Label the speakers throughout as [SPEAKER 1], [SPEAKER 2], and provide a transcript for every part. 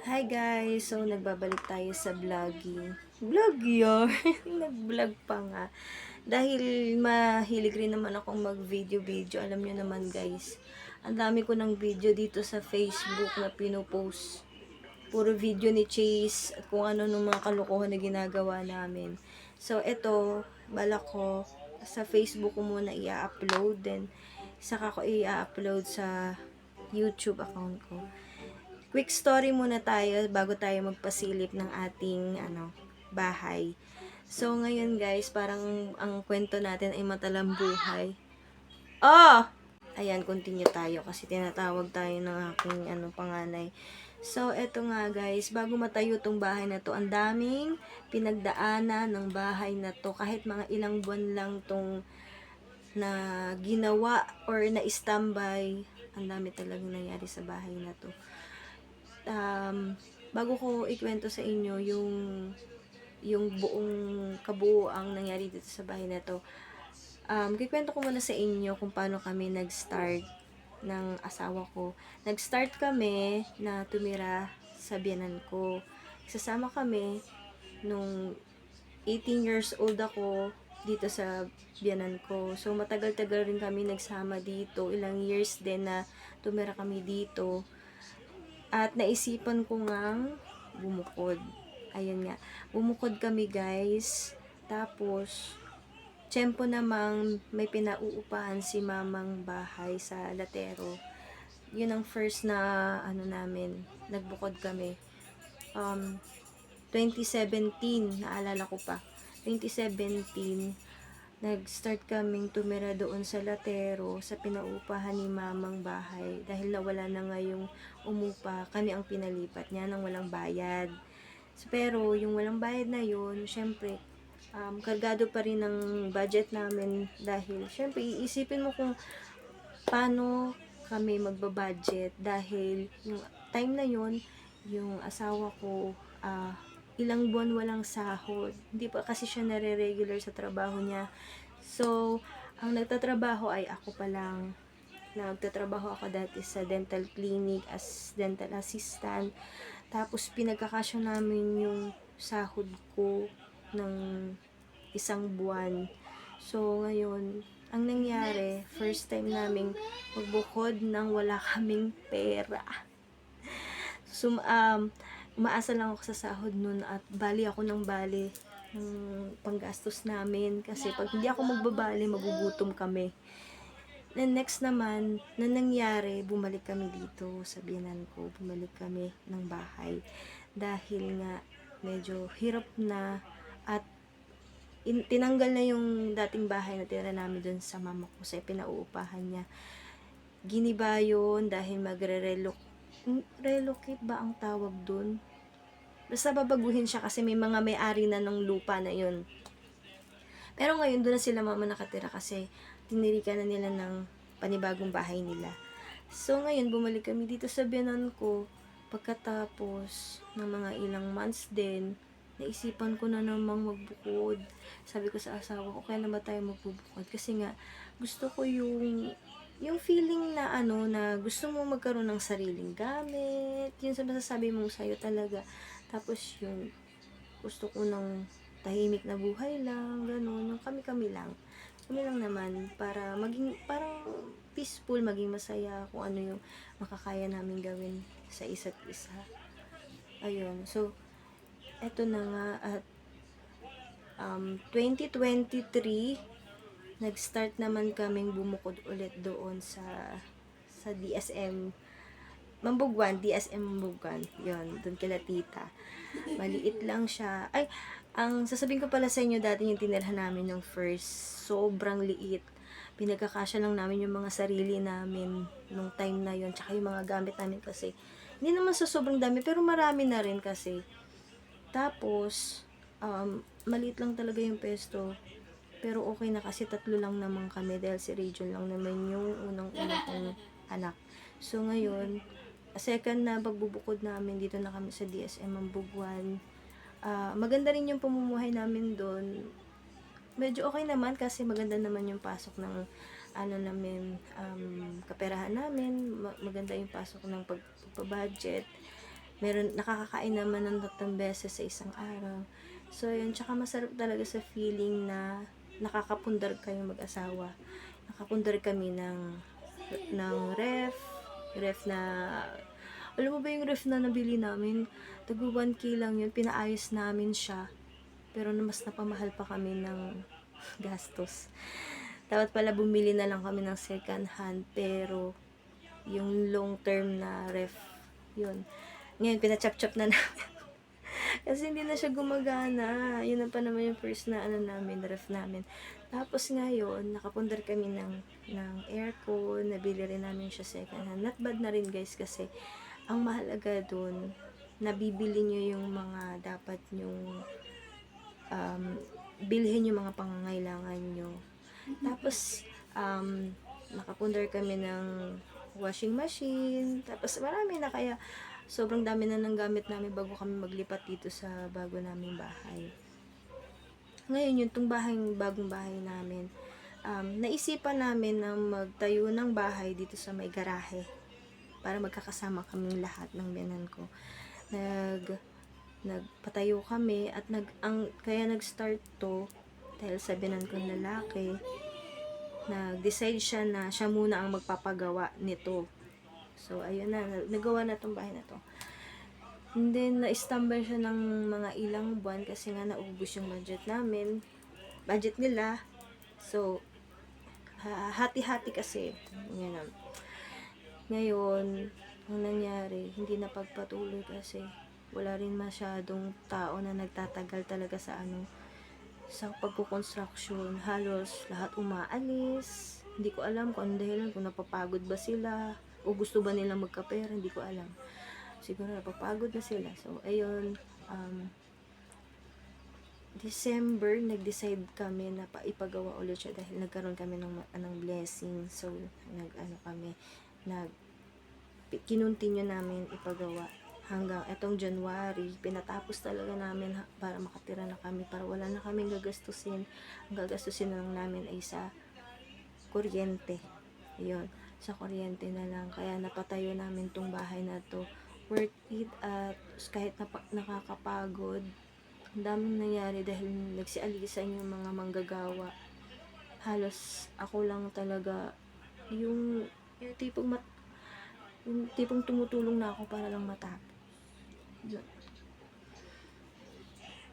[SPEAKER 1] Hi guys! So, nagbabalik tayo sa vlogging. Vlog yun! Nag-vlog pa nga. Dahil mahilig rin naman akong mag-video-video. Alam nyo naman guys, ang dami ko ng video dito sa Facebook na pinopost. Puro video ni Chase at kung ano nung mga kalokohan na ginagawa namin. So, eto, balak ko sa Facebook ko muna i-upload. Then, saka ko i-upload sa YouTube account ko. Quick story muna tayo bago tayo magpasilip ng ating bahay. So ngayon guys, parang ang kwento natin ay matalambuhay. Oh! Ayan, continue tayo kasi tinatawag tayo ng aking panganay. So eto nga guys, bago matayo tong bahay na to, ang daming pinagdaanan ng bahay na to. Kahit mga ilang buwan lang tong na ginawa or na standby, ang dami talagang nangyari sa bahay na to. Bago ko ikwento sa inyo yung buong kabuuang nangyari dito sa bahay na to, kikwento ko muna sa inyo kung paano kami nag-start ng asawa ko. Nag-start kami na tumira sa biyanan ko. Sasama kami nung 18 years old ako dito sa biyanan ko. So, matagal-tagal rin kami nagsama dito. Ilang years din na tumira kami dito. At naisipan ko ngang bumukod. Ayun nga. Bumukod kami guys. Tapos, tiyempo namang may pinauupahan si mamang bahay sa Latero. Yun ang first na namin. Nagbukod kami. 2017, naalala ko pa. 2017, nag-start kaming tumira doon sa Latero sa pinaupahan ni mamang bahay dahil nawala na nga yung umupa, kami ang pinalipat niya nang walang bayad. So, pero yung walang bayad na yun, syempre kargado pa rin ng budget namin dahil syempre iisipin mo kung paano kami magbabudget dahil yung time na yun, yung asawa ko ilang buwan walang sahod. Hindi pa kasi siya nare-regular sa trabaho niya. So, ang nagtatrabaho ay ako pa lang. Nagtatrabaho ako dati sa dental clinic as dental assistant. Tapos, pinagkakasya namin yung sahod ko ng isang buwan. So, ngayon, ang nangyari, first time naming magbukod nang wala kaming pera. So, umaasa lang ako sa sahod nun at bali ako ng bali ng panggastos namin kasi pag hindi ako magbabali, magugutom kami. Then next naman, na nangyari, bumalik kami dito sa biyanan ko, bumalik kami ng bahay dahil nga medyo hirap na at tinanggal na yung dating bahay na tira namin dun sa mama ko sa pinauupahan niya. Giniba yun dahil relocate ba ang tawag dun? Basta babaguhin siya kasi may mga may-ari na ng lupa na yun. Pero ngayon doon na sila mama nakatira kasi tinirikan na nila ng panibagong bahay nila. So ngayon bumalik kami dito sa biyanan ko pagkatapos ng mga ilang months din. Naisipan ko na namang magbukod. Sabi ko sa asawa ko, kaya na ba tayo magbubukod? Kasi nga, gusto ko yung feeling na na gusto mo magkaroon ng sariling gamit. Yun sa masasabi mong sa'yo talaga. Tapos yung gusto ko ng tahimik na buhay lang, ganun. Yung kami-kami lang. Kami lang naman para maging parang peaceful, maging masaya kung ano yung makakaya namin gawin sa isa't isa. Ayun. So, eto na nga at 2023 nag-start naman kaming bumukod ulit doon sa DSM Mambuguan, DSM Mambuguan. Yun, doon kila tita. Maliit lang siya. Ay, ang sasabihin ko pala sa inyo dati yung tinirhan namin yung first, sobrang liit. Pinagkakasya lang namin yung mga sarili namin nung time na yun, tsaka yung mga gamit namin kasi hindi naman sa sobrang dami, pero marami na rin kasi. Tapos, maliit lang talaga yung pesto. Pero okay na kasi tatlo lang naman kami dahil si Region lang naman yung unang-unang kong anak. So, ngayon, second na pagbubukod namin, dito na kami sa DSM Mambuguan. Maganda rin yung pamumuhay namin doon. Medyo okay naman kasi maganda naman yung pasok ng kaperahan namin. Maganda yung pasok ng pagpa-budget. nakakakain naman ng 3 beses sa isang araw. So, yun. Tsaka masarap talaga sa feeling na nakakapundar kayong mag-asawa. Nakapundar kami ng ref na, alam mo ba yung ref na nabili namin? Tago 1K lang yun, pinaayos namin siya. Pero mas napamahal pa kami ng gastos. Dapat pala bumili na lang kami ng second hand, pero yung long term na ref, yun. Ngayon, pinachap-chap na namin. Kasi hindi na siya gumagana. Yun na pa naman yung first na namin, ref namin. Tapos ngayon, nakapundar kami ng aircon, nabili rin namin siya second hand. Not bad na rin guys, kasi ang mahalaga dun, nabibili nyo yung mga dapat nyong bilhin yung mga pangangailangan nyo. Tapos, nakapundar kami ng washing machine. Tapos, marami na, kaya sobrang dami na ng gamit namin bago kami maglipat dito sa bago naming bahay. Ngayon, yung bagong bahay namin, naisipan namin na magtayo ng bahay dito sa may garahe para magkakasama kaming lahat ng biyanan ko. Nagpatayo kami at kaya nag-start to dahil sa biyanan kong lalaki, nag-decide siya na siya muna ang magpapagawa nito. So, ayun na, nagawa na tong bahay na to. And then, na-stumble siya ng mga ilang buwan kasi nga naubos yung budget nila. So, hati-hati kasi. Yan. Ngayon, ang nangyari, hindi na pagpatuloy kasi wala rin masyadong tao na nagtatagal talaga sa pagkukonstruction. Halos lahat umaalis. Hindi ko alam kung ano dahilan, kung napapagod ba sila o gusto ba nilang magkapera, hindi ko alam. Siguro napapagod na sila. So, ayun, December, nag-decide kami na ipagawa ulit siya dahil nagkaroon kami ng blessing. So, kinuntinue namin ipagawa hanggang etong January. Pinatapos talaga namin para makatira na kami, para wala na kaming gagastusin. Ang gagastusin na lang namin ay sa kuryente. Ayun, sa kuryente na lang. Kaya napatayo namin tong bahay na to. Worth it, at kahit nakakapagod, ang daming nangyari dahil nagsialisan yung mga manggagawa. Halos ako lang talaga yung tipong tumutulong na ako para lang matapos. Yun.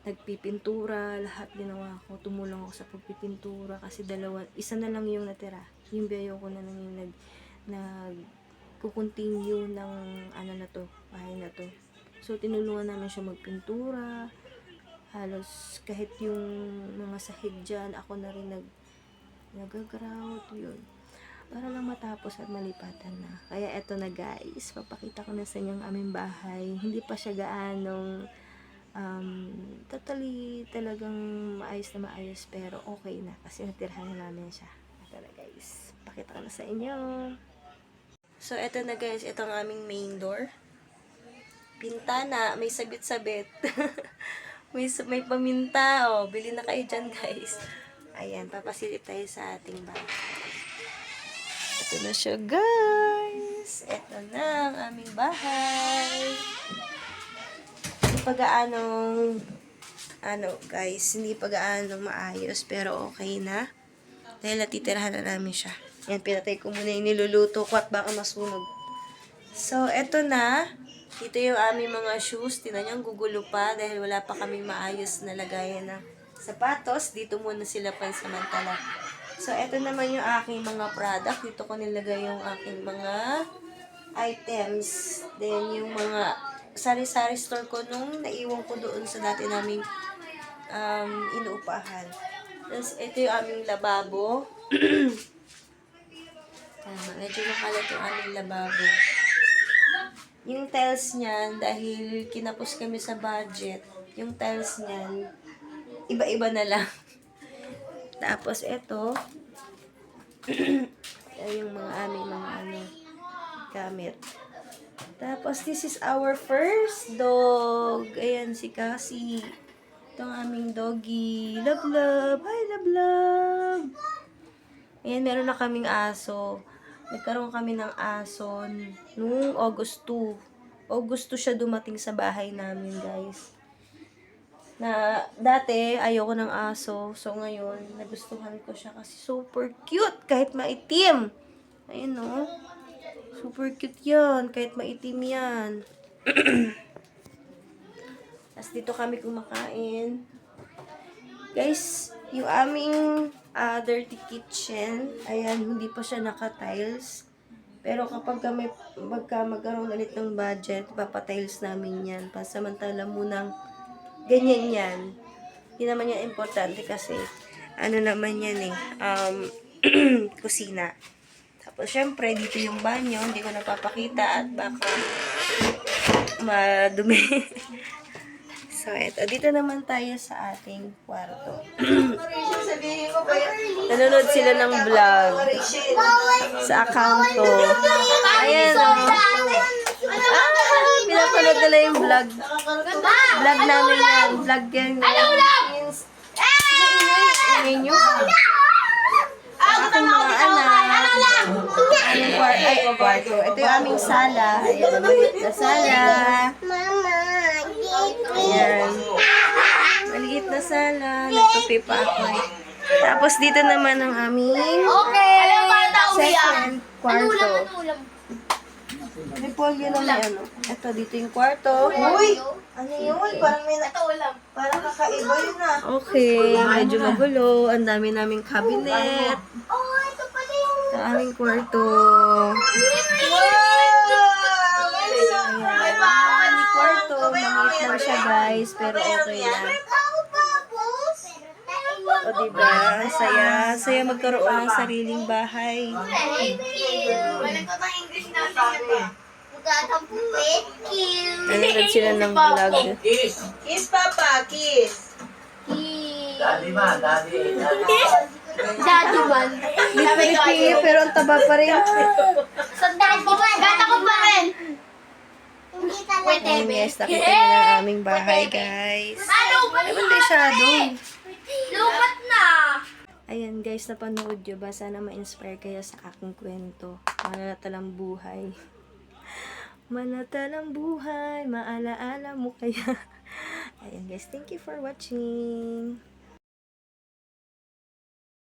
[SPEAKER 1] Nagpipintura, lahat ginawa ko. Tumulong ako sa pagpipintura kasi isa na lang yung natira. Yung biyayo ko na lang yung nag-continue ng bahay na to. So, tinulungan namin siya magpintura. Halos kahit yung mga sahig dyan, ako na rin nag-grout, yun. Para lang matapos at malipatan na. Kaya eto na guys, papakita ko na sa inyo ang aming bahay. Hindi pa siya gaanong totally talagang maayos, pero okay na kasi natirhan na namin siya. Eto na guys, pakita ko na sa inyo. So eto na guys, ito ang aming main door. Pintana, may sabit-sabit. may paminta, bili na kayo dyan guys. Ayan, papasilip tayo sa ating bahay. Ito na siya guys. Ito na ang aming bahay. Hindi pa gaanong hindi pa gaanong maayos, pero okay na. Dahil natitirahan na namin siya. Yan, pinatay ko muna yung niluluto ko at baka masunog. So, eto na. Dito yung aming mga shoes. Tingnan nyo, gugulo pa dahil wala pa kaming maayos na lagayan ng sapatos. Dito muna sila pansamantala. So, eto naman yung aking mga product. Dito ko nilagay yung aking mga items. Then, yung mga sari-sari store ko nung naiwan ko doon sa dati naming inuupahan. Tapos, ito yung aming lababo. Medyo makalat yung aming lababo. Yung tiles niyan, dahil kinapos kami sa budget, yung tiles niyan, iba-iba na lang. Tapos, ito, yung mga aming gamit. Tapos, this is our first dog. Ayan, si Cassie. Ito ang aming doggy. Love, love. Hi, love, love. Ayan, meron na kaming aso. Nagkaroon kami ng aso noong August 2. August siya dumating sa bahay namin, guys. Na dati, ayoko ng aso. So, ngayon, nagustuhan ko siya kasi super cute kahit maitim. Ayun, no? Super cute yan kahit maitim yan. Tapos dito kami kumakain. Guys, yung aming dirty kitchen, ayan, hindi pa siya naka-tiles. Pero kapag magkaroon ulit ng budget, papatiles namin yan. Pasamantala munang ganyan yan. Hindi naman yan importante kasi ano naman yan kusina. Tapos syempre, dito yung banyo, hindi ko napapakita at baka madumi. So, eto. Dito naman tayo sa ating kwarto. Nanonood sila ng vlog sa account ko. Ayan, o. Pinapanood nila yung vlog. Vlog namin yan. Vlog yan. Ingay nyo. Aking mga anak. Aming kwarto. Ito yung aming sala. Ayan, maliit na sala. Ayan. Maliit na sala. Nagtupi pa ako. Tapos dito naman ang aming second kwarto. Repolyo na may ano. Ito, dito yung kwarto.
[SPEAKER 2] Uy! Ano yun? Parang may parang kakaiba yun ah.
[SPEAKER 1] Okay, medyo magulo. Ang dami naming cabinet.
[SPEAKER 2] Oh, ito pala yung...
[SPEAKER 1] Sa aming kwarto. Ayan. Ang kwarto. Maliit lang siya, guys. Pero okay lang. O, diba? Ang saya. Saya magkaroon ng sariling bahay.
[SPEAKER 2] Walang ko ng English natin yun.
[SPEAKER 1] Nanonood sila ng vlog.
[SPEAKER 2] Kiss, Papa. Kiss.
[SPEAKER 3] Daddy man, daddy.
[SPEAKER 2] Daddy man.
[SPEAKER 1] Lipi, pero ang taba pa rin.
[SPEAKER 2] So, daddy man. Gata ko pa rin. Hindi
[SPEAKER 1] Ayan, guys. Nakita niyo na ang aming bahay, guys. Ewan masyado.
[SPEAKER 2] Lupat na.
[SPEAKER 1] Ayan, guys. Napanood nyo ba? Sana ma-inspire kayo sa aking kwento. Mananatalang buhay. Manatalang buhay. Maalaala mo kaya. Ayan, guys. Thank you for watching.